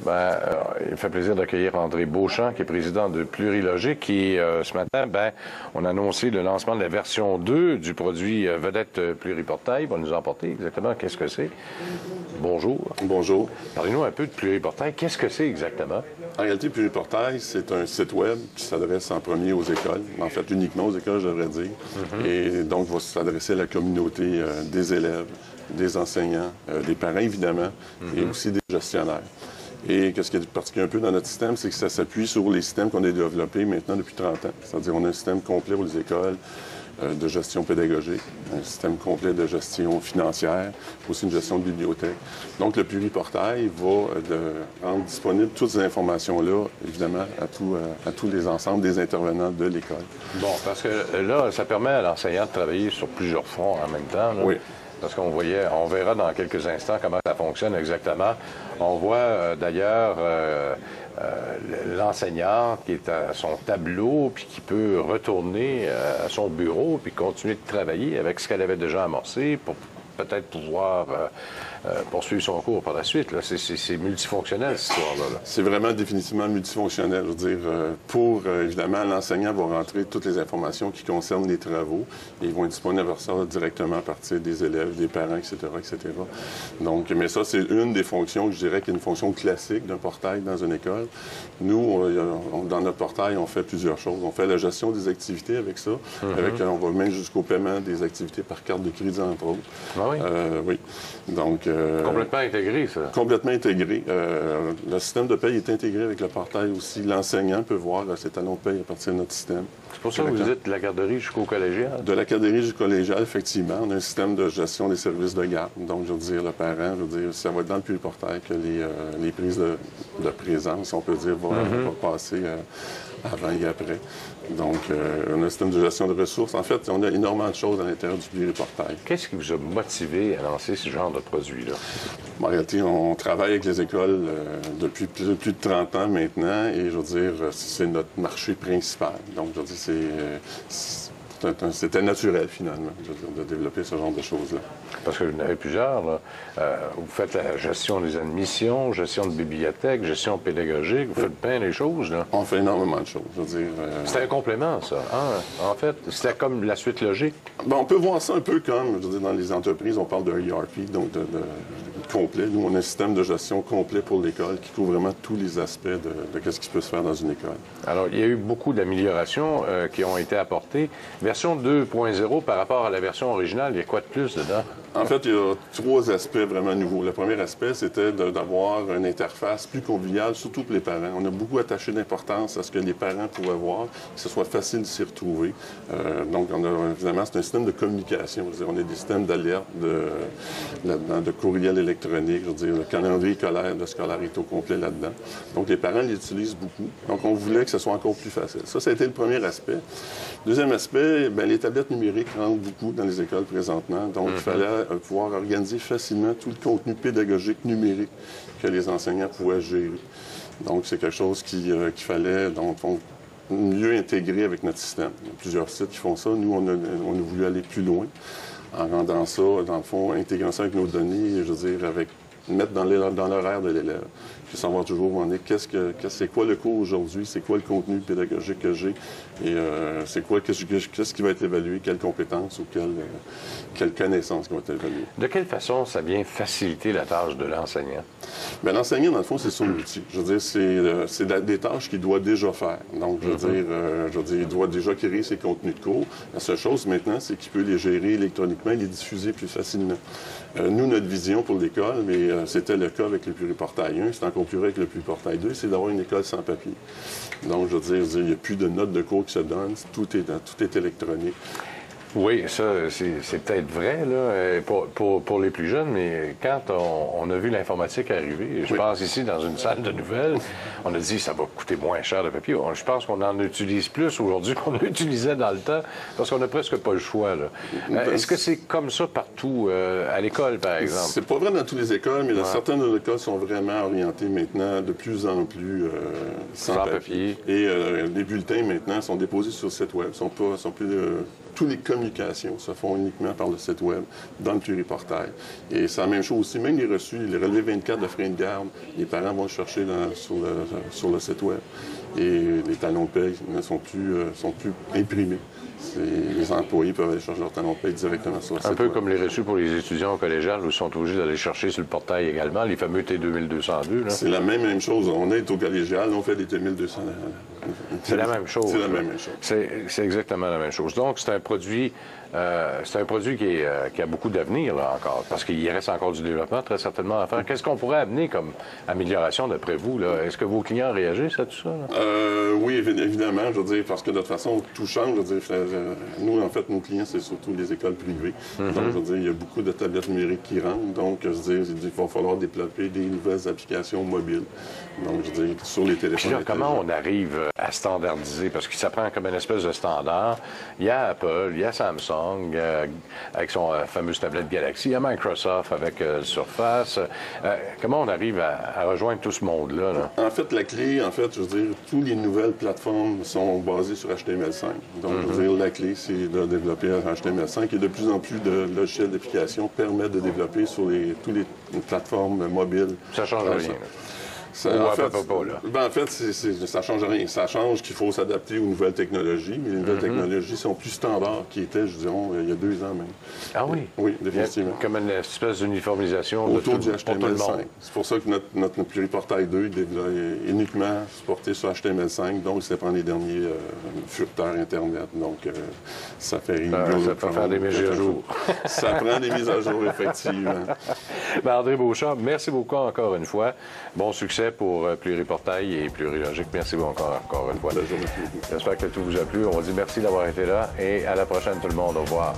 Il me fait plaisir d'accueillir André Beauchamp, qui est président de Plurilogique, qui, ce matin, on a annoncé le lancement de la version 2 du produit vedette Pluriportail. Il va nous emporter exactement qu'est-ce que c'est. Bonjour. Bonjour. Parlez-nous un peu de Pluriportail. Qu'est-ce que c'est exactement? En réalité, Pluriportail, c'est un site web qui s'adresse en premier aux écoles, en fait uniquement aux écoles, je devrais dire, et donc va s'adresser à la communauté des élèves, des enseignants, des parents évidemment, et aussi des gestionnaires. Et ce qui est particulier un peu dans notre système, c'est que ça s'appuie sur les systèmes qu'on a développés maintenant depuis 30 ans. C'est-à-dire qu'on a un système complet pour les écoles de gestion pédagogique, un système complet de gestion financière, aussi une gestion de bibliothèque. Donc, le Pluriportail va rendre disponible toutes ces informations-là, évidemment, à tous les ensembles des intervenants de l'école. Bon, parce que là, ça permet à l'enseignant de travailler sur plusieurs fronts en même temps. Là. Oui. Parce on verra dans quelques instants comment ça fonctionne exactement. On voit d'ailleurs l'enseignant qui est à son tableau, puis qui peut retourner à son bureau, puis continuer de travailler avec ce qu'elle avait déjà amorcé pour peut-être pouvoir poursuivre son cours par la suite. C'est multifonctionnel, cette histoire-là. C'est vraiment définitivement multifonctionnel. Je veux dire, évidemment, l'enseignant va rentrer toutes les informations qui concernent les travaux et ils vont être disponibles à ça directement à partir des élèves, des parents, etc., etc. Donc, mais ça, c'est une des fonctions que je dirais qui est une fonction classique d'un portail dans une école. Nous, dans notre portail, on fait plusieurs choses. On fait la gestion des activités avec ça. On va même jusqu'au paiement des activités par carte de crédit, entre autres. Ah oui? Oui. Donc, complètement intégré, ça. Complètement intégré. Le système de paye est intégré avec le portail aussi. L'enseignant peut voir ses talons de paye à partir de notre système. C'est pour ça que vous dites de la garderie jusqu'au collégial? De la garderie jusqu'au collégial, effectivement. On a un système de gestion des services de garde. Donc, je veux dire, le parent, je veux dire, ça va être dans le Pluriportail que les prises de présence, on peut dire, vont passer avant et après. Donc, on a un système de gestion de ressources. En fait, on a énormément de choses à l'intérieur du Pluriportail. Qu'est-ce qui vous a motivé à lancer ce genre de produit-là? En réalité, on travaille avec les écoles depuis plus de 30 ans maintenant et, je veux dire, c'est notre marché principal. Donc, je veux dire, c'était naturel, finalement, de développer ce genre de choses-là. Parce que vous en avez plusieurs, là. Vous faites la gestion des admissions, gestion de bibliothèque, gestion pédagogique, vous faites bien des choses, là. On fait énormément de choses, je veux dire. C'est un complément, ça. Hein? En fait, c'était comme la suite logique. Bien, on peut voir ça un peu comme, je veux dire, dans les entreprises, on parle de ERP, donc de complet. Nous, on a un système de gestion complet pour l'école qui couvre vraiment tous les aspects de ce qui peut se faire dans une école. Alors, il y a eu beaucoup d'améliorations qui ont été apportées. Version 2.0 par rapport à la version originale, il y a quoi de plus dedans? En fait, il y a 3 aspects vraiment nouveaux. Le premier aspect, c'était d'avoir une interface plus conviviale, surtout pour les parents. On a beaucoup attaché d'importance à ce que les parents pouvaient voir, que ce soit facile de s'y retrouver. Donc, évidemment, c'est un système de communication. Je veux dire, on a des systèmes d'alerte, de courriel électronique. Je veux dire, le calendrier scolaire est au complet là-dedans. Donc, les parents l'utilisent beaucoup. Donc, on voulait que ce soit encore plus facile. Ça a été le premier aspect. Deuxième aspect, bien, les tablettes numériques rentrent beaucoup dans les écoles présentement. Donc, il fallait pouvoir organiser facilement tout le contenu pédagogique numérique que les enseignants pouvaient gérer. Donc, c'est quelque chose qu'il fallait donc, mieux intégrer avec notre système. Il y a plusieurs sites qui font ça. Nous, on a voulu aller plus loin en rendant ça, dans le fond, intégrant ça avec nos données, je veux dire, mettre dans l'horaire de l'élève. Puis savoir toujours où on est, c'est quoi le cours aujourd'hui, c'est quoi le contenu pédagogique que j'ai, et c'est quoi, qu'est-ce qui va être évalué, quelles compétences ou quelles connaissances qui vont être évaluées. De quelle façon ça vient faciliter la tâche de l'enseignant? Bien, l'enseignant, dans le fond, c'est son outil. Je veux dire, c'est des tâches qu'il doit déjà faire. Donc, je veux dire, il doit déjà créer ses contenus de cours. La seule chose maintenant, c'est qu'il peut les gérer électroniquement et les diffuser plus facilement. Nous, notre vision pour l'école, mais c'était le cas avec le Pluriportail 1, c'est encore plus vrai avec le Pluriportail 2, c'est d'avoir une école sans papier. Donc, je veux dire, il n'y a plus de notes de cours qui se donnent, tout est électronique. Oui, ça, c'est peut-être vrai là, pour les plus jeunes, mais quand on a vu l'informatique arriver, je pense ici dans une salle de nouvelles, on a dit ça va coûter moins cher de papier. Je pense qu'on en utilise plus aujourd'hui qu'on l'utilisait dans le temps, parce qu'on n'a presque pas le choix. Est-ce que c'est comme ça partout à l'école, par exemple? C'est pas vrai dans toutes les écoles, mais certaines écoles sont vraiment orientées maintenant de plus en plus sans papier. Et les bulletins maintenant sont déposés sur le site web, sont plus toutes les communications se font uniquement par le site Web, dans le pluriportail. Et c'est la même chose aussi, même les reçus, les relevés 24 de frais de garde, les parents vont le chercher sur le site Web. Et les talons de paie ne sont plus imprimés. Les employés peuvent aller chercher leur talon de paie directement sur le site Un peu Web. comme les reçus pour les étudiants au collégial, où ils sont obligés d'aller chercher sur le portail également, les fameux T2202. C'est la même chose. On est au collégial, on fait des T1200. C'est la même chose. C'est la même chose. C'est exactement la même chose. Donc, c'est un produit qui a beaucoup d'avenir, là, encore, parce qu'il reste encore du développement, très certainement, à faire. Qu'est-ce qu'on pourrait amener comme amélioration, d'après vous, là? Est-ce que vos clients réagissent à tout ça, là? Oui, évidemment, je veux dire, parce que de toute façon, tout change. Je veux dire, nous, en fait, nos clients, c'est surtout les écoles privées. Donc, je veux dire, il y a beaucoup de tablettes numériques qui rentrent. Donc, je veux dire, il va falloir développer des nouvelles applications mobiles. Donc, je veux dire, sur les téléphones. Puis là, comment on arrive à standardiser? Parce que ça prend comme une espèce de standard. Il y a Apple, il y a Samsung avec son fameuse tablette Galaxy, il y a Microsoft avec Surface. Comment on arrive à rejoindre tout ce monde-là, là? En fait, la clé, je veux dire, toutes les nouvelles plateformes sont basées sur HTML5. Donc, je veux dire, la clé, c'est de développer HTML5 et de plus en plus de logiciels d'application permettent de développer sur toutes les plateformes mobiles. Ça change rien, là. Ça change rien. Ça change qu'il faut s'adapter aux nouvelles technologies, mais les nouvelles technologies sont plus standards qu'ils étaient, je dirais, il y a 2 ans même. Ah oui? Oui, définitivement. Comme une espèce d'uniformisation autour du pour tout le monde. HTML5. C'est pour ça que notre pluriportail 2 est uniquement supporté sur HTML5, donc ça prend les derniers furteurs Internet. Donc, ça fait... ça peut faire des mises à jour. Ça prend des mises à jour, effectivement. Ben, André Beauchamp, merci beaucoup encore une fois. Bon succès pour Pluriportail et Plurilogique. Merci beaucoup encore une fois. Bonne journée. J'espère que tout vous a plu. On vous dit merci d'avoir été là et à la prochaine tout le monde. Au revoir.